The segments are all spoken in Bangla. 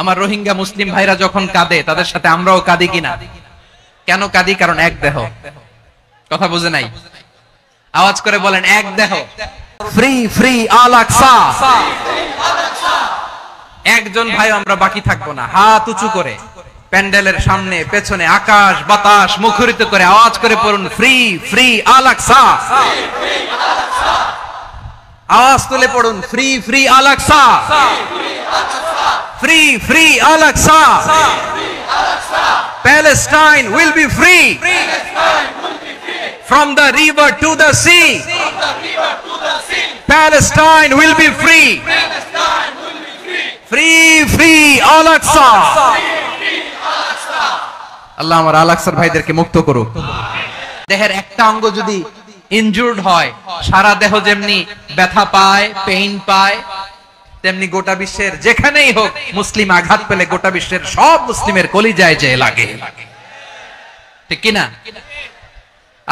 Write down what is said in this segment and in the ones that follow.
আমার রোহিঙ্গা মুসলিম ভাইরা যখন কাঁদে তাদের সাথে আমরাও কাঁদি কিনা? কেন কাঁদি? কারণ এক দেহ। কথা বুঝে নাই? আওয়াজ করে বলেন, এক দেহ। ফ্রি ফ্রি আল আকসা। একজন ভাই আমরা বাকি থাকবো না। হাত উঁচু করে প্যান্ডেলের সামনে পেছনে আকাশ বাতাস মুখরিত করে আওয়াজ করে পড়ুন, ফ্রি ফ্রি আল আকসা। আওয়াজ তুলে পড়ুন, free free Al Aqsa. Free free Al Aqsa. Palestine will be free from the river to the sea. Palestine will be free. Free free Al Aqsa. আল্লাহ আমার আল আকসার ভাইদেরকে মুক্ত করুক। দেহের একটা অঙ্গ যদি ইনজুর্ড হয়, সারা দেহ যেমনি ব্যথা পায়, পেইন পায়, তেমনি গোটা বিশ্বের যেখানেই হোক মুসলিম আঘাত পেলে গোটা বিশ্বের সব মুসলিমের কলিজায় যে লাগে, ঠিক কিনা?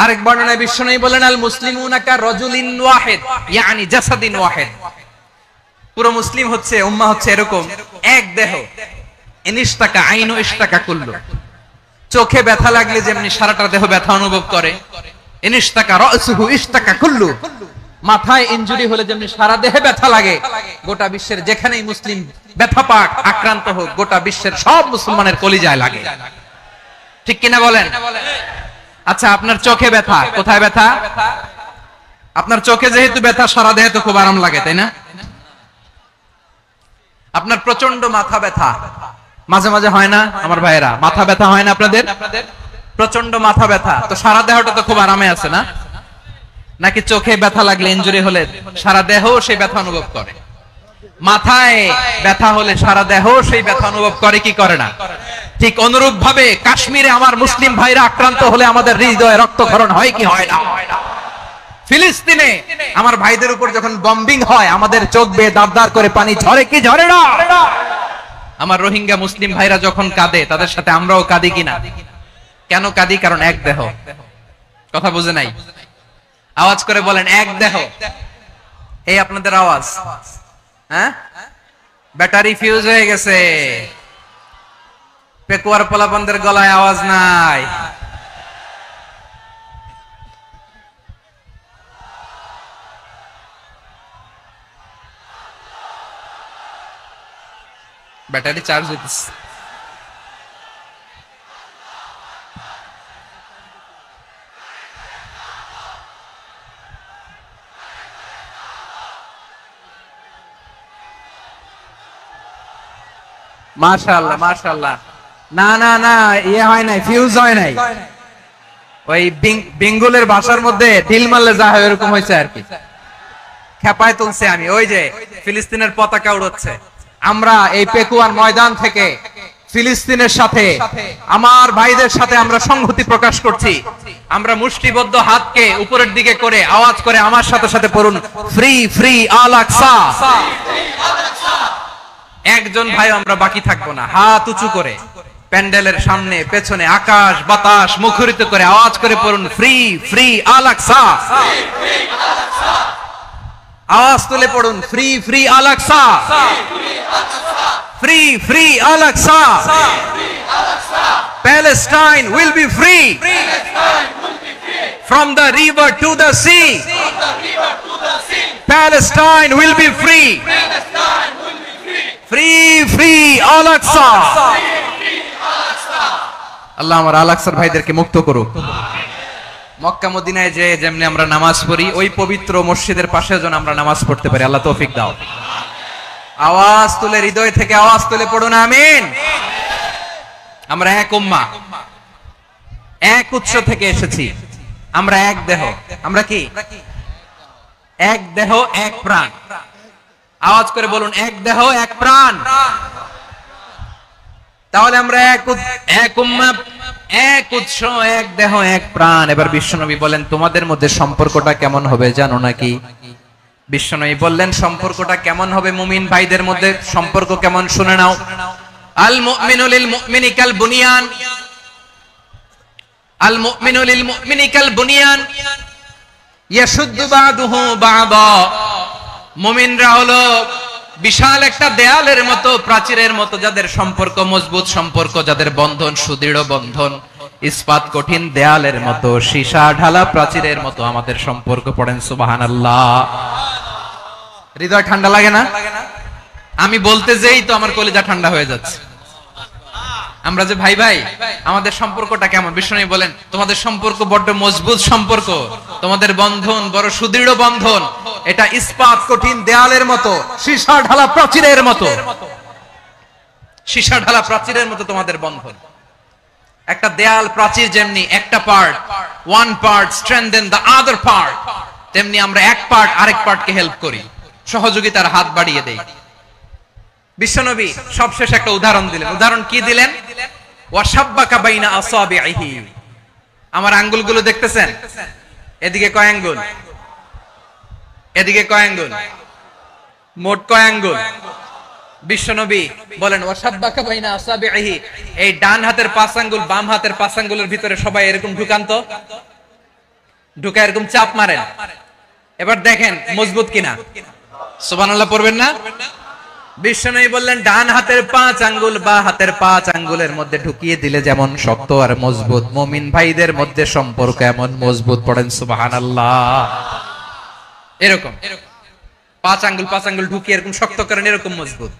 আরেক বর্ণনায় বিশ্বনবী বলেন, আল মুসলিমুনা কা রাজুলিন ওয়াহিদ, ইয়ানি জাসাদিন ওয়াহিদ। পুরো মুসলিম হচ্ছে, উম্মাহ হচ্ছে এরকম এক দেহ। ইনিশতাকা আইনু ইশতাকা কুল্লু। চোখে ব্যথা লাগলে যেমনি সারাটা দেহ ব্যথা অনুভব করে, ইনিশতাকা রাসুহু ইশতাকা কুল্লু। মাথায় ইনজুরি হলে যেমনি সারা দেহে ব্যথা লাগে, গোটা বিশ্বের যেখানেই মুসলিম ব্যথা পাক, আক্রান্ত হোক, গোটা বিশ্বের সব মুসলমানের কলিজায় লাগে, ঠিক কিনা বলেন? আচ্ছা, আপনার চোখে ব্যথা, কোথায় ব্যথা? আপনার চোখে যেহেতু ব্যথা, সারা দেহে তো খুব আরাম লাগে, তাই না? আপনার প্রচন্ড মাথা ব্যথা মাঝে মাঝে হয় না আমার ভাইয়েরা? মাথা ব্যথা হয় না আপনাদের? প্রচন্ড মাথা ব্যথা, তো সারা দেহটা তো খুব আরামে আছে না? নাকি চোখে ব্যথা লাগলে, ইনজুরি হলে সারা দেহ সেই ব্যথা অনুভব করে? মাথায় ব্যথা হলে সারা দেহ সেই ব্যথা অনুভব করে কি করে না? ঠিক অনুরূপ ভাবে কাশ্মীরে আমার মুসলিম ভাইরা আক্রান্ত হলে আমাদের হৃদয়ে রক্তক্ষরণ হয় কি হয় না? ফিলিস্তিনে আমার ভাইদের উপর যখন বম্বিং হয়, আমাদের চোখ বেয়ে দাঁড় দাঁড় করে পানি ঝরে কি ঝরে না? আমার রোহিঙ্গা মুসলিম ভাইরা যখন কাঁদে তাদের সাথে আমরাও কাঁদি কিনা? কেন কাঁদি? কারণ এক দেহ। কথা বুঝে নাই? আওয়াজ করে বলেন, এক দেহ। এই আপনাদের আওয়াজ, হ্যাঁ? ব্যাটারি ফিউজ হয়ে গেছে, পেকুয়ার পোলাপানদের গলায় আওয়াজ নাই। ব্যাটারি চার্জ হইতেছে। মাশাআল্লাহ মাশাআল্লাহ। না না না, ইয়ে হয় নাই, ফিউজ হয় নাই। ওই বেঙ্গলের ভাষার মধ্যে ঢিল মারলে যা হয় এরকম হয়েছে আর কি। খেপায় তুলছে আমি। ওই যে ফিলিস্তিনের পতাকা উড়ছে, আমরা এই পেকুয়ার ময়দান থেকে ফিলিস্তিনের সাথে, আমার ভাইদের সাথে আমরা সংহতি প্রকাশ করছি। আমরা মুষ্টিবদ্ধ হাতকে উপরের দিকে করে আওয়াজ করে আমার সাথে সাথে পড়ুন, ফ্রি ফ্রি আল আকসা। একজন ভাই আমরা বাকি থাকবো না। হাত উঁচু করে প্যান্ডেলের সামনে পেছনে আকাশ বাতাস মুখরিত করে আওয়াজ করে পড়ুন, ফ্রি ফ্রি আল আকসা। আওয়াজ তুলে পড়ুন, free free Al Aqsa. Free free Al Aqsa. Palestine will be free from the river to the sea. Palestine will be free. Free free Al Aqsa. আল্লাহ আমার আল আকসার ভাইদেরকে মুক্ত করুক। মক্কা মদিনায় যে যেমনি আমরা নামাজ পড়ি, ওই পবিত্র মসজিদের পাশে যেন আমরা নামাজ পড়তে পারি। আল্লাহ তৌফিক দাও। আওয়াজ তুলে, হৃদয় থেকে আওয়াজ তুলে পড়ুন, আমিন। আমরা এক উম্মাহ, এক উৎস থেকে এসেছি। আমরা এক দেহ। আমরা কি? এক দেহ এক প্রাণ। আওয়াজ করে বলুন, এক দেহ এক প্রাণ। তাহলে আমরা এক উম্মাহ, এক উৎস, এক দেহ এক প্রাণ। এবার বিশ্বনবী বলেন, তোমাদের মধ্যে সম্পর্কটা কেমন হবে জানো নাকি? বিশ্বনবী বললেন, সম্পর্কটা কেমন হবে? মুমিন ভাইদের মধ্যে সম্পর্ক কেমন শুনে নাও। আল মুমিনু লিল মুমিনি কাল বুনিয়ান, আল মুমিনু লিল মুমিনি কাল বুনিয়ান ইয়াশুদ্দু বাদুহু বাদা। মুমিনরা হলো বিশাল একটা দেয়ালের মতো, প্রাচীরের মতো যাদের সম্পর্ক মজবুত সম্পর্ক, যাদের বন্ধন সুদৃঢ় বন্ধন, ইস্পাত কঠিন দেয়ালের মতো, সীসা ঢালা প্রাচীরের মতো আমাদের সম্পর্ক। পড়েন সুবহানাল্লাহ। হৃদয় ঠান্ডা লাগে না? আমি বলতে যেই তো আমার কলিজা ঠান্ডা হয়ে যাচ্ছে। আমরা যে ভাই ভাই, আমাদের সম্পর্কটা কেমন? বিষ্ণু বলেন তোমাদের সম্পর্ক বড্ড মজবুত সম্পর্ক, তোমাদের বন্ধন বড় সুদৃঢ় বন্ধন, এটা ইস্পাত কঠিন দেয়ালের মতো, সীসা ঢালা প্রাচীরের মতো। সীসা ঢালা প্রাচীরের মতো তোমাদের বন্ধন। একটা দেয়াল প্রাচীর যেমনি একটা part, one part strengthen the other part, তেমনি আমরা এক পার্ট আরেক পার্টকে হেল্প করি, সহযোগিতার হাত বাড়িয়ে দেই। বিশ্বনবী সবশেষ একটা উদাহরণ দিলেন। উদাহরণ কি দিলেন? ওয়াশাব্বাকা বাইনা আসাবিহি। আমার আঙ্গুলগুলো দেখতেছেন? এদিকে কয় আঙ্গুল, এদিকে কয় আঙ্গুল, মোট কয় আঙ্গুল? বিশ্বনবী বলেন ওয়াশাব্বাকা বাইনা আসাবিহি, এই ডান হাতের 5 আঙ্গুল বাম হাতের 5 আঙ্গুলের ভিতরে সবাই এরকম ঢুকান তো, ঢুকা এরকম চাপ মারেন। এবার দেখেন মজবুত কিনা। সুবহানাল্লাহ পড়বেন না? বিশ্বনবী বললেন ডান হাতের 5 আঙ্গুল বা হাতের 5 আঙ্গুলের মধ্যে ঢুকিয়ে দিলে যেমন শক্ত আর মজবুত, মুমিন ভাইদের মধ্যে সম্পর্ক এমন মজবুত। পড়েন সুবহানাল্লাহ। এরকম 5 আঙ্গুল ঢুকিয়ে এরকম শক্ত করেন, এরকম মজবুত।